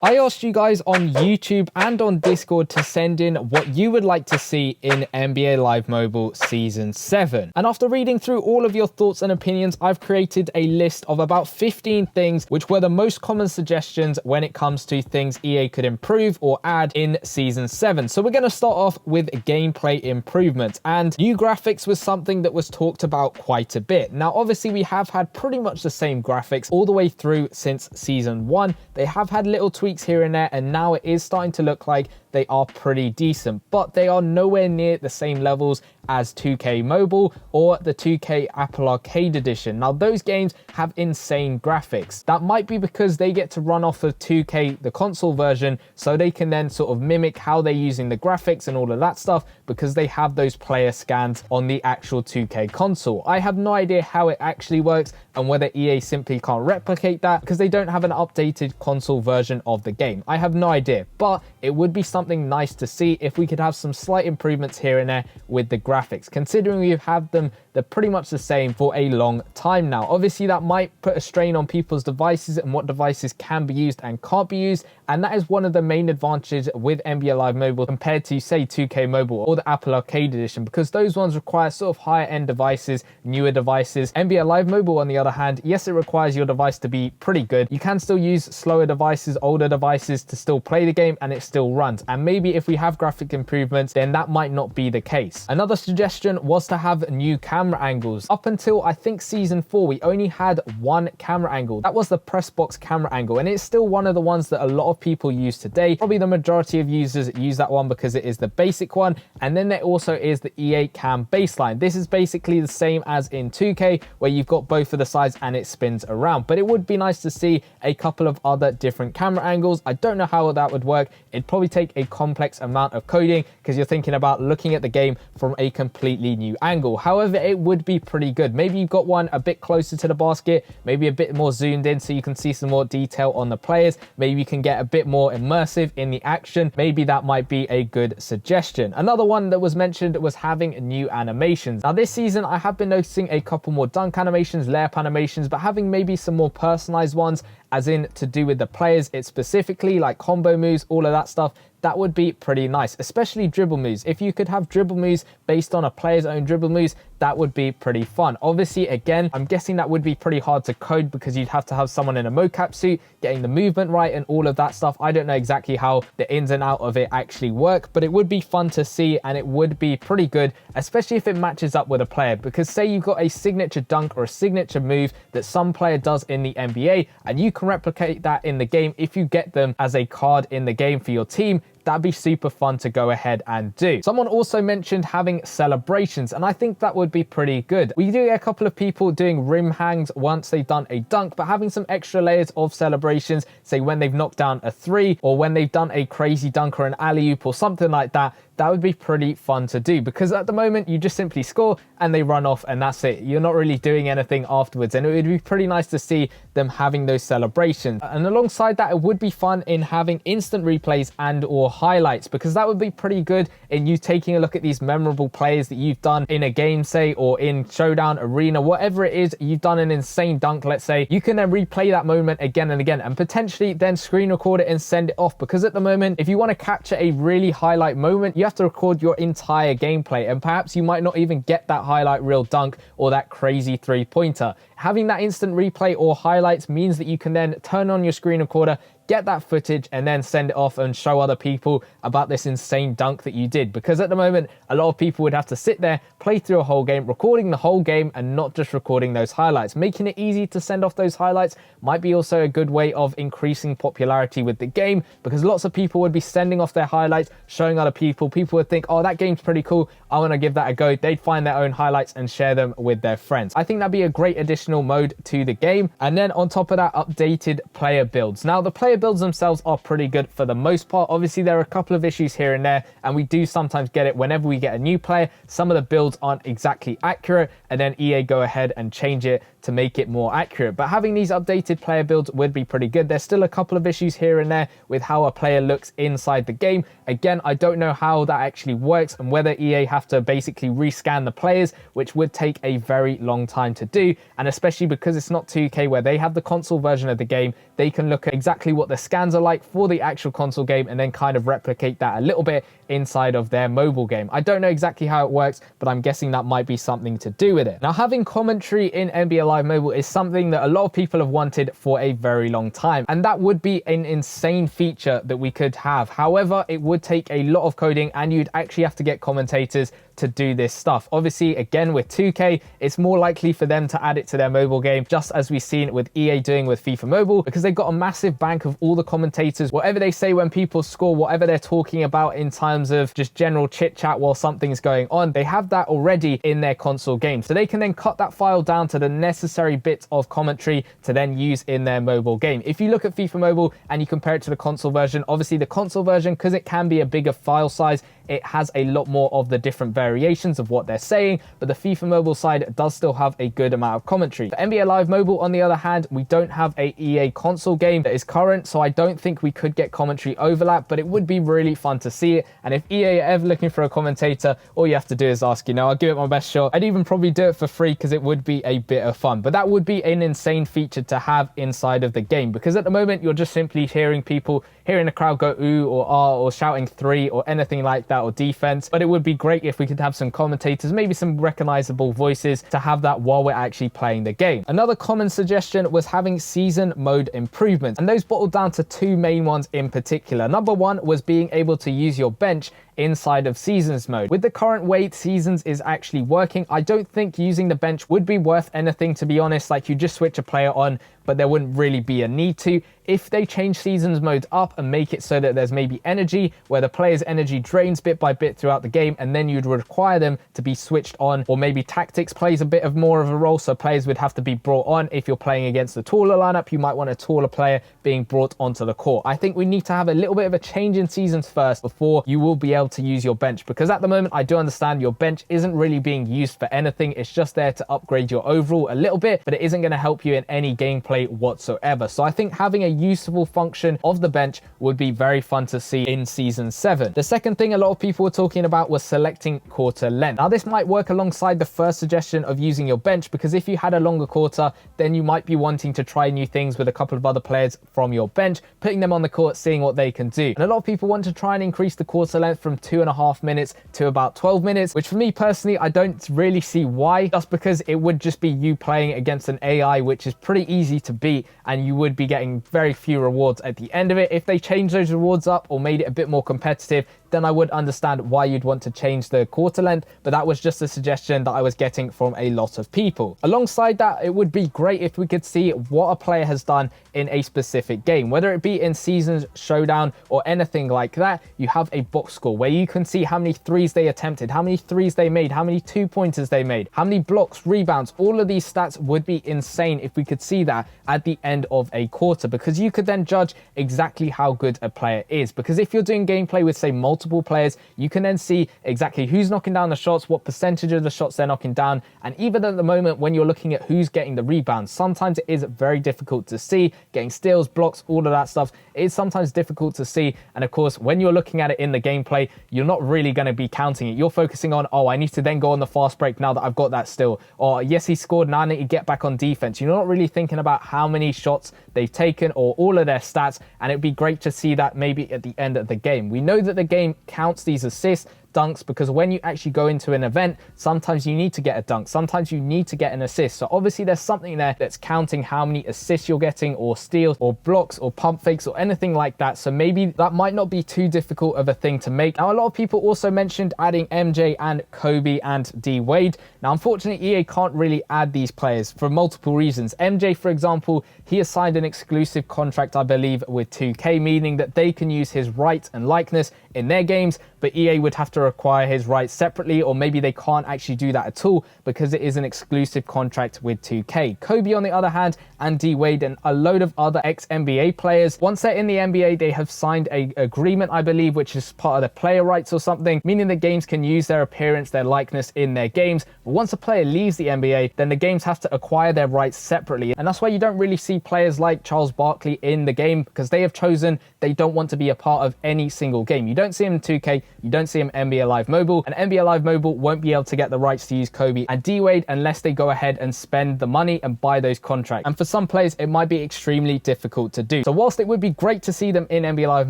I asked you guys on YouTube and on Discord to send in what you would like to see in NBA Live Mobile Season 7. And after reading through all of your thoughts and opinions, I've created a list of about 15 things which were the most common suggestions when it comes to things EA could improve or add in Season 7. So we're going to start off with gameplay improvements. And new graphics was something that was talked about quite a bit. Now, obviously, we have had pretty much the same graphics all the way through since Season 1. They have had little tweaks here and there, and now it is starting to look like they are pretty decent, but they are nowhere near the same levels as 2K Mobile or the 2K Apple Arcade Edition. Now, those games have insane graphics. That might be because they get to run off of 2K, the console version, so they can then sort of mimic how they're using the graphics and all of that stuff because they have those player scans on the actual 2K console. I have no idea how it actually works and whether EA simply can't replicate that because they don't have an updated console version of the game. I have no idea, but it would be something nice to see if we could have some slight improvements here and there with the graphics, considering we've had them, they're pretty much the same for a long time now. Obviously, that might put a strain on people's devices and what devices can be used and can't be used, and that is one of the main advantages with NBA Live Mobile compared to, say, 2K Mobile or the Apple Arcade Edition, because those ones require sort of higher end devices, newer devices. NBA Live Mobile, on the other hand, yes, it requires your device to be pretty good. You can still use slower devices, older devices to still play the game, and it still runs. And maybe if we have graphic improvements, then that might not be the case. Another suggestion was to have new camera angles. Up until I think Season 4, we only had one camera angle. That was the press box camera angle, and it's still one of the ones that a lot of people use today. Probably the majority of users use that one because it is the basic one. And then there also is the EA Cam baseline. This is basically the same as in 2K, where you've got both of the sides and it spins around. But it would be nice to see a couple of other different camera angles. I don't know how that would work. It'd probably take a complex amount of coding because you're thinking about looking at the game from a completely new angle. However, it would be pretty good. Maybe you've got one a bit closer to the basket, maybe a bit more zoomed in so you can see some more detail on the players. Maybe you can get a bit more immersive in the action. Maybe that might be a good suggestion. Another one that was mentioned was having new animations. Now, this season, I have been noticing a couple more dunk animations, layup animations, but having maybe some more personalized ones, as in to do with the players, it's specifically like combo moves, all of that stuff. That would be pretty nice, especially dribble moves. If you could have dribble moves based on a player's own dribble moves, that would be pretty fun. Obviously, again, I'm guessing that would be pretty hard to code because you'd have to have someone in a mocap suit getting the movement right and all of that stuff. I don't know exactly how the ins and out of it actually work, but it would be fun to see and it would be pretty good, especially if it matches up with a player. Because say you've got a signature dunk or a signature move that some player does in the NBA and you can replicate that in the game if you get them as a card in the game for your team, that'd be super fun to go ahead and do. Someone also mentioned having celebrations, and I think that would be pretty good. We do get a couple of people doing rim hangs once they've done a dunk, but having some extra layers of celebrations, say when they've knocked down a three or when they've done a crazy dunk or an alley-oop or something like that, that would be pretty fun to do, because at the moment you just simply score and they run off and that's it. You're not really doing anything afterwards, and it would be pretty nice to see them having those celebrations. And alongside that, it would be fun in having instant replays and or highlights, because that would be pretty good in you taking a look at these memorable plays that you've done in a game, say, or in Showdown, Arena, whatever it is, you've done an insane dunk, let's say. You can then replay that moment again and again and potentially then screen record it and send it off, because at the moment, if you want to capture a really highlight moment, you have to record your entire gameplay, and perhaps you might not even get that highlight reel dunk or that crazy three-pointer. Having that instant replay or highlights means that you can then turn on your screen recorder, get that footage, and then send it off and show other people about this insane dunk that you did. Because at the moment, a lot of people would have to sit there, play through a whole game, recording the whole game and not just recording those highlights. Making it easy to send off those highlights might be also a good way of increasing popularity with the game, because lots of people would be sending off their highlights, showing other people. People would think, oh, that game's pretty cool, I want to give that a go. They'd find their own highlights and share them with their friends. I think that'd be a great additional mode to the game. And then on top of that, updated player builds. Now, the player builds themselves are pretty good for the most part. Obviously, there are a couple of issues here and there, and we do sometimes get it whenever we get a new player. Some of the builds aren't exactly accurate, and then EA go ahead and change it to make it more accurate. But having these updated player builds would be pretty good. There's still a couple of issues here and there with how a player looks inside the game. Again, I don't know how that actually works and whether EA have to basically rescan the players, which would take a very long time to do. And especially because it's not 2K, where they have the console version of the game, they can look at exactly what what the scans are like for the actual console game and then kind of replicate that a little bit inside of their mobile game. I don't know exactly how it works, but I'm guessing that might be something to do with it. Now, having commentary in NBA Live Mobile is something that a lot of people have wanted for a very long time, and that would be an insane feature that we could have. However, it would take a lot of coding and you'd actually have to get commentators to do this stuff. Obviously, again, with 2K, it's more likely for them to add it to their mobile game, just as we've seen with EA doing with FIFA Mobile, because they've got a massive bank of all the commentators, whatever they say when people score, whatever they're talking about in terms of just general chit chat while something's going on, they have that already in their console game. So they can then cut that file down to the necessary bits of commentary to then use in their mobile game. If you look at FIFA Mobile and you compare it to the console version, obviously the console version, because it can be a bigger file size, it has a lot more of the different variations of what they're saying, but the FIFA Mobile side does still have a good amount of commentary. For NBA Live Mobile, on the other hand, we don't have a EA console game that is current, so I don't think we could get commentary overlap, but it would be really fun to see it. And if EA are ever looking for a commentator, all you have to do is ask, I'll give it my best shot. I'd even probably do it for free because it would be a bit of fun, but that would be an insane feature to have inside of the game, because at the moment you're just simply hearing the crowd go ooh or ah or shouting three or anything like that, or defense. But it would be great if we could have some commentators, maybe some recognizable voices, to have that while we're actually playing the game. Another common suggestion was having season mode improvements, and those bottled down to two main ones in particular. Number one was being able to use your bench inside of seasons mode. With the current way seasons is actually working, I don't think using the bench would be worth anything, to be honest. Like, you just switch a player on, but there wouldn't really be a need to. If they change seasons mode up and make it so that there's maybe energy, where the player's energy drains bit by bit throughout the game, and then you'd require them to be switched on, or maybe tactics plays a bit of more of a role, so players would have to be brought on. If you're playing against the taller lineup, you might want a taller player being brought onto the court. I think we need to have a little bit of a change in seasons first before you will be able to use your bench, because at the moment I do understand your bench isn't really being used for anything. It's just there to upgrade your overall a little bit, but it isn't going to help you in any gameplay whatsoever. So I think having a useful function of the bench would be very fun to see in season 7. The second thing a lot of people were talking about was selecting quarter length. Now, this might work alongside the first suggestion of using your bench, because if you had a longer quarter, then you might be wanting to try new things with a couple of other players from your bench, putting them on the court, seeing what they can do. And a lot of people want to try and increase the quarter length from 2.5 minutes to about 12 minutes, which for me personally, I don't really see why, just because it would just be you playing against an AI, which is pretty easy to beat, and you would be getting very few rewards at the end of it. If they change those rewards up or made it a bit more competitive, then I would understand why you'd want to change the quarter length, but that was just a suggestion that I was getting from a lot of people. Alongside that, it would be great if we could see what a player has done in a specific game, whether it be in Seasons, Showdown, or anything like that. You have a box score where you can see how many threes they attempted, how many threes they made, how many 2-pointers they made, how many blocks, rebounds. All of these stats would be insane if we could see that at the end of a quarter, because you could then judge exactly how good a player is. Because if you're doing gameplay with, say, multiple players, you can then see exactly who's knocking down the shots, what percentage of the shots they're knocking down. And even at the moment, when you're looking at who's getting the rebounds, sometimes it is very difficult to see. Getting steals, blocks, all of that stuff is sometimes difficult to see. And of course, when you're looking at it in the gameplay, you're not really going to be counting it. You're focusing on, oh, I need to then go on the fast break now that I've got that steal. Or yes, he scored, now I need to get back on defense. You're not really thinking about how many shots they've taken or all of their stats. And it'd be great to see that maybe at the end of the game. We know that the game counts these assists, dunks, because when you actually go into an event, sometimes you need to get a dunk, sometimes you need to get an assist. So obviously there's something there that's counting how many assists you're getting, or steals, or blocks, or pump fakes, or anything like that. So maybe that might not be too difficult of a thing to make. Now, a lot of people also mentioned adding MJ and Kobe and D Wade. Now, unfortunately, EA can't really add these players for multiple reasons. MJ, for example, he has signed an exclusive contract, I believe, with 2K, meaning that they can use his right and likeness in their games, but EA would have to acquire his rights separately, or maybe they can't actually do that at all because it is an exclusive contract with 2K. Kobe, on the other hand, and D Wade and a load of other ex-NBA players, once they're in the NBA, they have signed an agreement, I believe, which is part of the player rights or something, meaning the games can use their appearance, their likeness in their games. But once a player leaves the NBA, then the games have to acquire their rights separately. And that's why you don't really see players like Charles Barkley in the game, because they have chosen they don't want to be a part of any single game. You don't see him in 2K, you don't see him NBA Live Mobile, and NBA Live Mobile won't be able to get the rights to use Kobe and D-Wade unless they go ahead and spend the money and buy those contracts. And for some players, it might be extremely difficult to do. So whilst it would be great to see them in NBA Live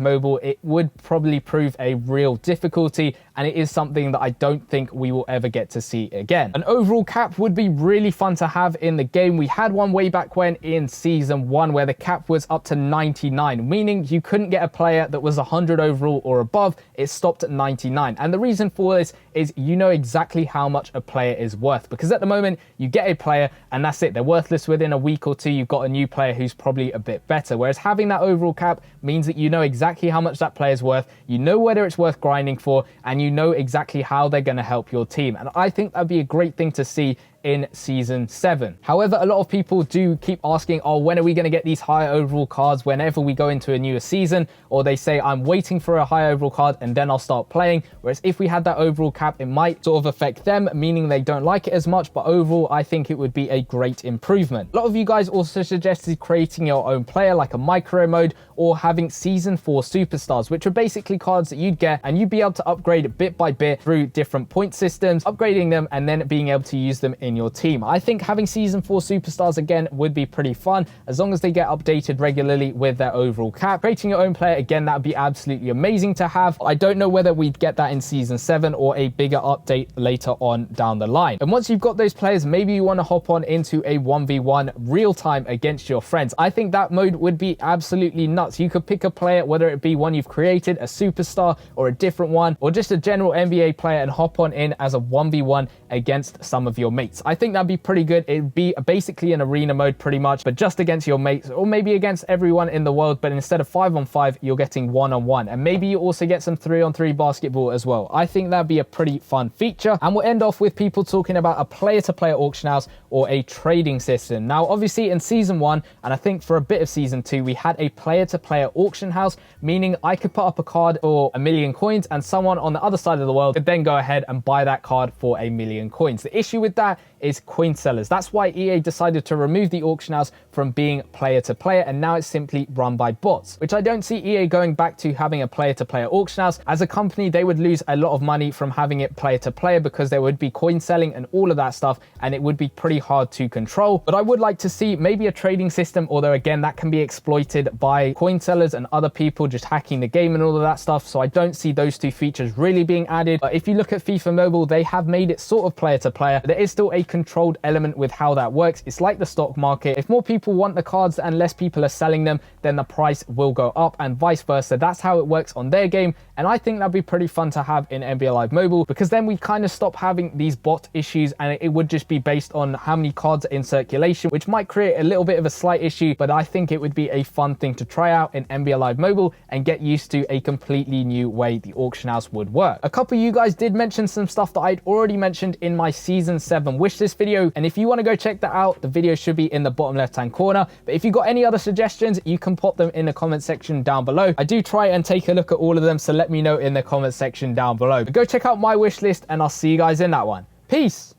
Mobile, it would probably prove a real difficulty, and it is something that I don't think we will ever get to see again. An overall cap would be really fun to have in the game. We had one way back when in season 1 where the cap was up to 99, meaning you couldn't get a player that was 100 overall or above. It stopped at 99. And the reason for this is you know exactly how much a player is worth, because at the moment you get a player and that's it. They're worthless within a week or two. You've got a new player who's probably a bit better. Whereas having that overall cap means that you know exactly how much that player is worth. You know whether it's worth grinding for, and you know exactly how they're going to help your team. And I think that'd be a great thing to see in season 7. However, a lot of people do keep asking, oh, when are we going to get these high overall cards whenever we go into a newer season? Or they say, I'm waiting for a high overall card and then I'll start playing. Whereas if we had that overall cap, it might sort of affect them, meaning they don't like it as much. But overall, I think it would be a great improvement. A lot of you guys also suggested creating your own player, like a micro mode, or having season 4 superstars, which are basically cards that you'd get and you'd be able to upgrade bit by bit through different point systems, upgrading them and then being able to use them in your team. I think having season 4 superstars again would be pretty fun, as long as they get updated regularly with their overall cap. Creating your own player, again, that would be absolutely amazing to have. I don't know whether we'd get that in season 7 or a bigger update later on down the line. And once you've got those players, maybe you want to hop on into a 1v1 real time against your friends. I think that mode would be absolutely nuts. You could pick a player, whether it be one you've created, a superstar, or a different one, or just a general NBA player, and hop on in as a 1v1 against some of your mates. I think that'd be pretty good. It'd be basically an arena mode pretty much, but just against your mates, or maybe against everyone in the world, but instead of 5-on-5, you're getting 1-on-1. And maybe you also get some 3-on-3 basketball as well. I think that'd be a pretty fun feature. And we'll end off with people talking about a player-to-player auction house or a trading system. Now, obviously in season 1, and I think for a bit of season 2, we had a player-to-player auction house, meaning I could put up a card for 1,000,000 coins and someone on the other side of the world could then go ahead and buy that card for 1,000,000 coins. The issue with that is coin sellers. That's why EA decided to remove the auction house from being player to player, and now it's simply run by bots, which I don't see EA going back to having a player to player auction house. As a company, they would lose a lot of money from having it player to player, because there would be coin selling and all of that stuff, and it would be pretty hard to control. But I would like to see maybe a trading system, although again, that can be exploited by coin sellers and other people just hacking the game and all of that stuff. So I don't see those two features really being added. But if you look at FIFA Mobile, they have made it sort of player to player. There is still a controlled element with how that works. It's like the stock market. If more people want the cards and less people are selling them, then the price will go up, and vice versa. That's how it works on their game. And I think that'd be pretty fun to have in NBA Live Mobile, because then we kind of stop having these bot issues, and it would just be based on how many cards are in circulation, which might create a little bit of a slight issue, but I think it would be a fun thing to try out in NBA Live Mobile and get used to a completely new way the auction house would work. A couple of you guys did mention some stuff that I'd already mentioned in my season 7 wishlist video, and if you want to go check that out, the video should be in the bottom left hand corner. But if you've got any other suggestions, you can pop them in the comment section down below. I do try and take a look at all of them, so let me know in the comment section down below. But go check out my wish list, and I'll see you guys in that one. Peace.